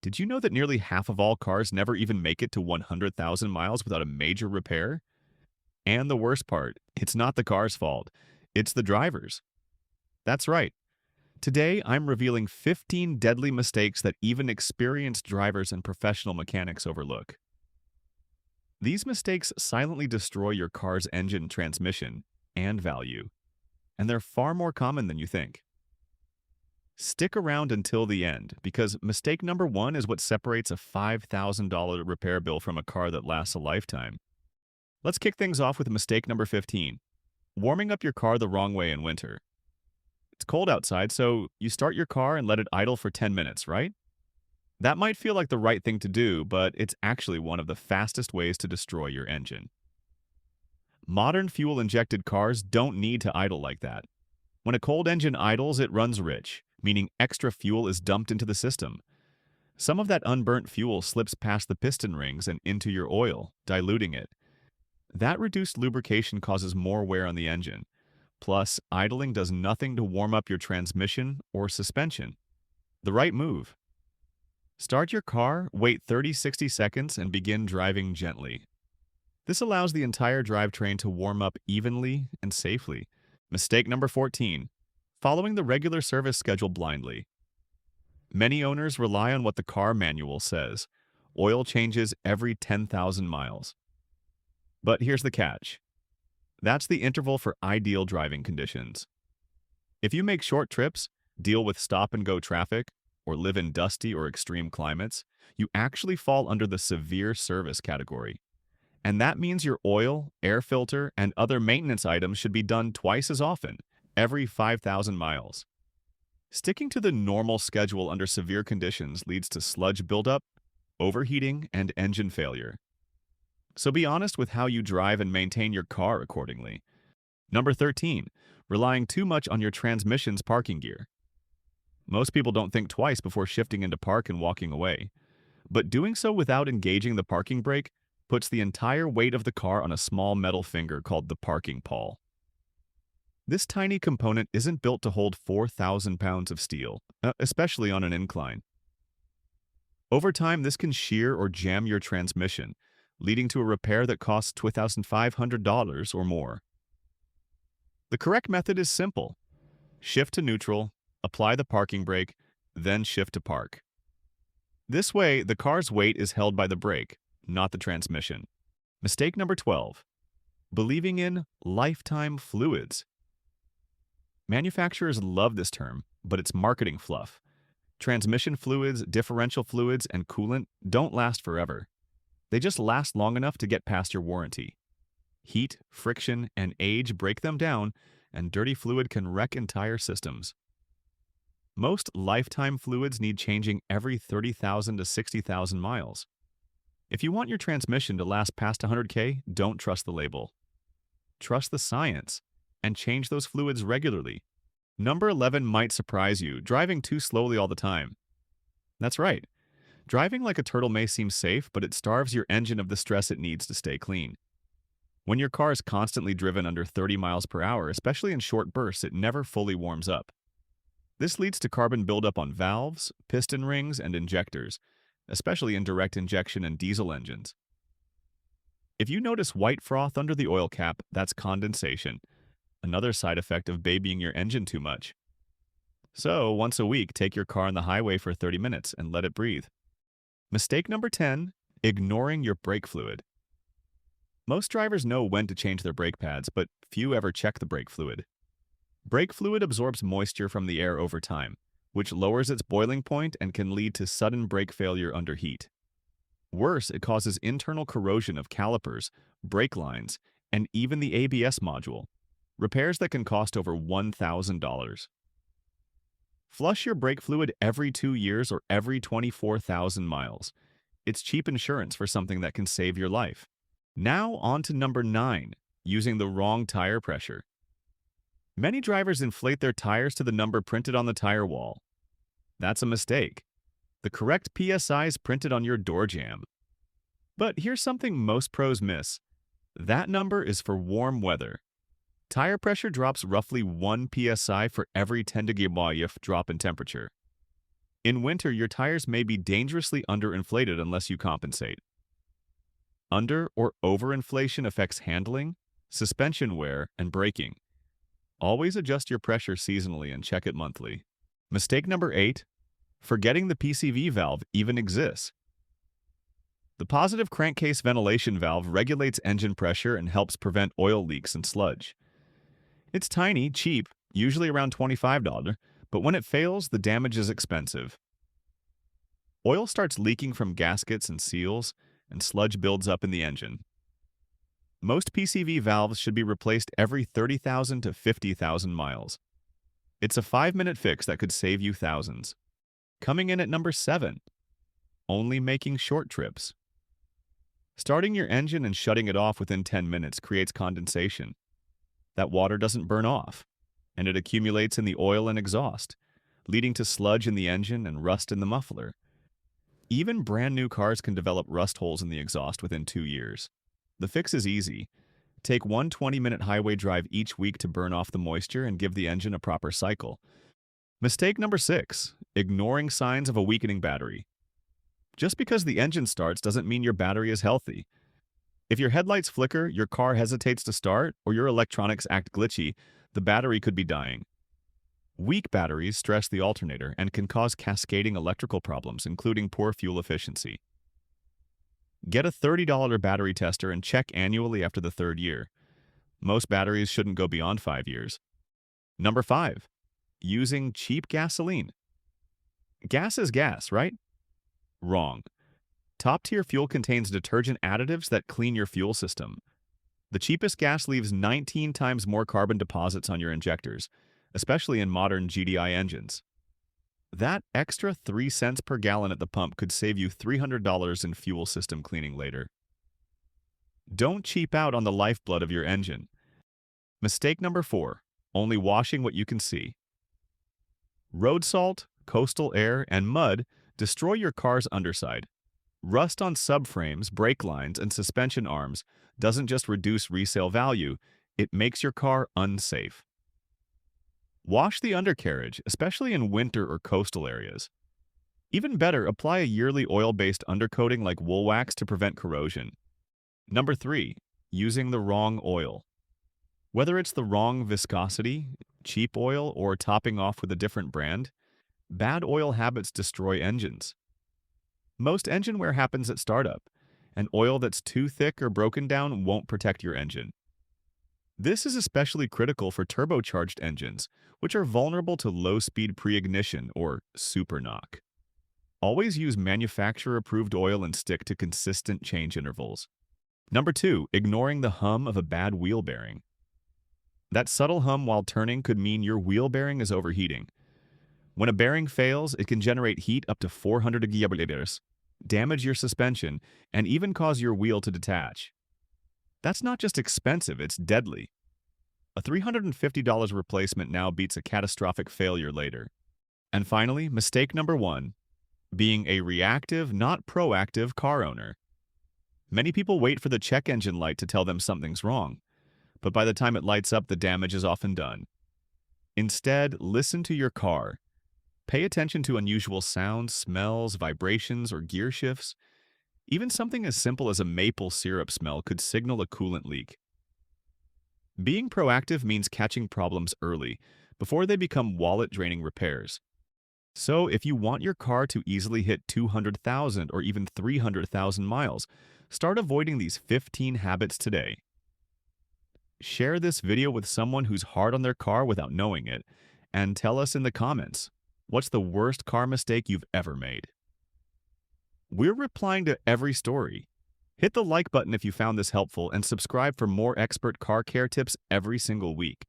Did you know that nearly half of all cars never even make it to 100,000 miles without a major repair? And the worst part, it's not the car's fault. It's the driver's. That's right. Today, I'm revealing 15 deadly mistakes that even experienced drivers and professional mechanics overlook. These mistakes silently destroy your car's engine, transmission, and value, and they're far more common than you think. Stick around until the end, because mistake number one is what separates a $5,000 repair bill from a car that lasts a lifetime. Let's kick things off with mistake number 15, warming up your car the wrong way in winter. It's cold outside, so you start your car and let it idle for 10 minutes, right? That might feel like the right thing to do, but it's actually one of the fastest ways to destroy your engine. Modern fuel-injected cars don't need to idle like that. When a cold engine idles, it runs rich, meaning extra fuel is dumped into the system. Some of that unburnt fuel slips past the piston rings and into your oil, diluting it. That reduced lubrication causes more wear on the engine. Plus, idling does nothing to warm up your transmission or suspension. The right move. Start your car, wait 30-60 seconds, and begin driving gently. This allows the entire drivetrain to warm up evenly and safely. Mistake number 14. Following the regular service schedule blindly. Many owners rely on what the car manual says. Oil changes every 10,000 miles. But here's the catch. That's the interval for ideal driving conditions. If you make short trips, deal with stop-and-go traffic, or live in dusty or extreme climates, you actually fall under the severe service category. And that means your oil, air filter, and other maintenance items should be done twice as often, every 5,000 miles. Sticking to the normal schedule under severe conditions leads to sludge buildup, overheating, and engine failure. So be honest with how you drive and maintain your car accordingly. Number 13. Relying too much on your transmission's parking gear. Most people don't think twice before shifting into park and walking away. But doing so without engaging the parking brake puts the entire weight of the car on a small metal finger called the parking pawl. This tiny component isn't built to hold 4,000 pounds of steel, especially on an incline. Over time, this can shear or jam your transmission, leading to a repair that costs $2,500 or more. The correct method is simple. Shift to neutral, apply the parking brake, then shift to park. This way, the car's weight is held by the brake, not the transmission. Mistake number 12. Believing in lifetime fluids. Manufacturers love this term, but it's marketing fluff. Transmission fluids, differential fluids, and coolant don't last forever. They just last long enough to get past your warranty. Heat, friction, and age break them down, and dirty fluid can wreck entire systems. Most lifetime fluids need changing every 30,000 to 60,000 miles. If you want your transmission to last past 100K, don't trust the label. Trust the science, and change those fluids regularly. Number 11 might surprise you, driving too slowly all the time. That's right. Driving like a turtle may seem safe, but it starves your engine of the stress it needs to stay clean. When your car is constantly driven under 30 miles per hour, especially in short bursts, it never fully warms up. This leads to carbon buildup on valves, piston rings, and injectors, especially in direct injection and diesel engines. If you notice white froth under the oil cap, that's condensation, another side effect of babying your engine too much. So, once a week, take your car on the highway for 30 minutes and let it breathe. Mistake number 10, ignoring your brake fluid. Most drivers know when to change their brake pads, but few ever check the brake fluid. Brake fluid absorbs moisture from the air over time, which lowers its boiling point and can lead to sudden brake failure under heat. Worse, it causes internal corrosion of calipers, brake lines, and even the ABS module, repairs that can cost over $1,000. Flush your brake fluid every 2 years or every 24,000 miles. It's cheap insurance for something that can save your life. Now on to number 9, using the wrong tire pressure. Many drivers inflate their tires to the number printed on the tire wall. That's a mistake. The correct PSI is printed on your door jamb. But here's something most pros miss. That number is for warm weather. Tire pressure drops roughly 1 psi for every 10 degree drop in temperature. In winter, your tires may be dangerously underinflated unless you compensate. Under or overinflation affects handling, suspension wear, and braking. Always adjust your pressure seasonally and check it monthly. Mistake number 8, forgetting the PCV valve even exists. The positive crankcase ventilation valve regulates engine pressure and helps prevent oil leaks and sludge. It's tiny, cheap, usually around $25, but when it fails, the damage is expensive. Oil starts leaking from gaskets and seals, and sludge builds up in the engine. Most PCV valves should be replaced every 30,000 to 50,000 miles. It's a 5-minute fix that could save you thousands. Coming in at number 7, only making short trips. Starting your engine and shutting it off within 10 minutes creates condensation. That water doesn't burn off, and it accumulates in the oil and exhaust, leading to sludge in the engine and rust in the muffler. Even brand new cars can develop rust holes in the exhaust within 2 years. The fix is easy. Take one 20-minute highway drive each week to burn off the moisture and give the engine a proper cycle. Mistake number 6, ignoring signs of a weakening battery. Just because the engine starts doesn't mean your battery is healthy. If your headlights flicker, your car hesitates to start, or your electronics act glitchy, the battery could be dying. Weak batteries stress the alternator and can cause cascading electrical problems, including poor fuel efficiency. Get a $30 battery tester and check annually after the 3rd year. Most batteries shouldn't go beyond 5 years. Number 5, using cheap gasoline. Gas is gas, right? Wrong. Top-tier fuel contains detergent additives that clean your fuel system. The cheapest gas leaves 19 times more carbon deposits on your injectors, especially in modern GDI engines. That extra 3 cents per gallon at the pump could save you $300 in fuel system cleaning later. Don't cheap out on the lifeblood of your engine. Mistake number 4, only washing what you can see. Road salt, coastal air, and mud destroy your car's underside. Rust on subframes, brake lines, and suspension arms doesn't just reduce resale value, it makes your car unsafe. Wash the undercarriage, especially in winter or coastal areas. Even better, apply a yearly oil-based undercoating like wool wax to prevent corrosion. Number 3, using the wrong oil. Whether it's the wrong viscosity, cheap oil, or topping off with a different brand, bad oil habits destroy engines. Most engine wear happens at startup, and oil that's too thick or broken down won't protect your engine. This is especially critical for turbocharged engines, which are vulnerable to low-speed pre-ignition or super knock. Always use manufacturer-approved oil and stick to consistent change intervals. Number 2, ignoring the hum of a bad wheel bearing. That subtle hum while turning could mean your wheel bearing is overheating. When a bearing fails, it can generate heat up to 400 GBs, damage your suspension, and even cause your wheel to detach. That's not just expensive, it's deadly. A $350 replacement now beats a catastrophic failure later. And finally, mistake number 1, being a reactive, not proactive car owner. Many people wait for the check engine light to tell them something's wrong, but by the time it lights up, the damage is often done. Instead, listen to your car. Pay attention to unusual sounds, smells, vibrations, or gear shifts. Even something as simple as a maple syrup smell could signal a coolant leak. Being proactive means catching problems early, before they become wallet-draining repairs. So, if you want your car to easily hit 200,000 or even 300,000 miles, start avoiding these 15 habits today. Share this video with someone who's hard on their car without knowing it, and tell us in the comments, what's the worst car mistake you've ever made? We're replying to every story. Hit the like button if you found this helpful and subscribe for more expert car care tips every single week.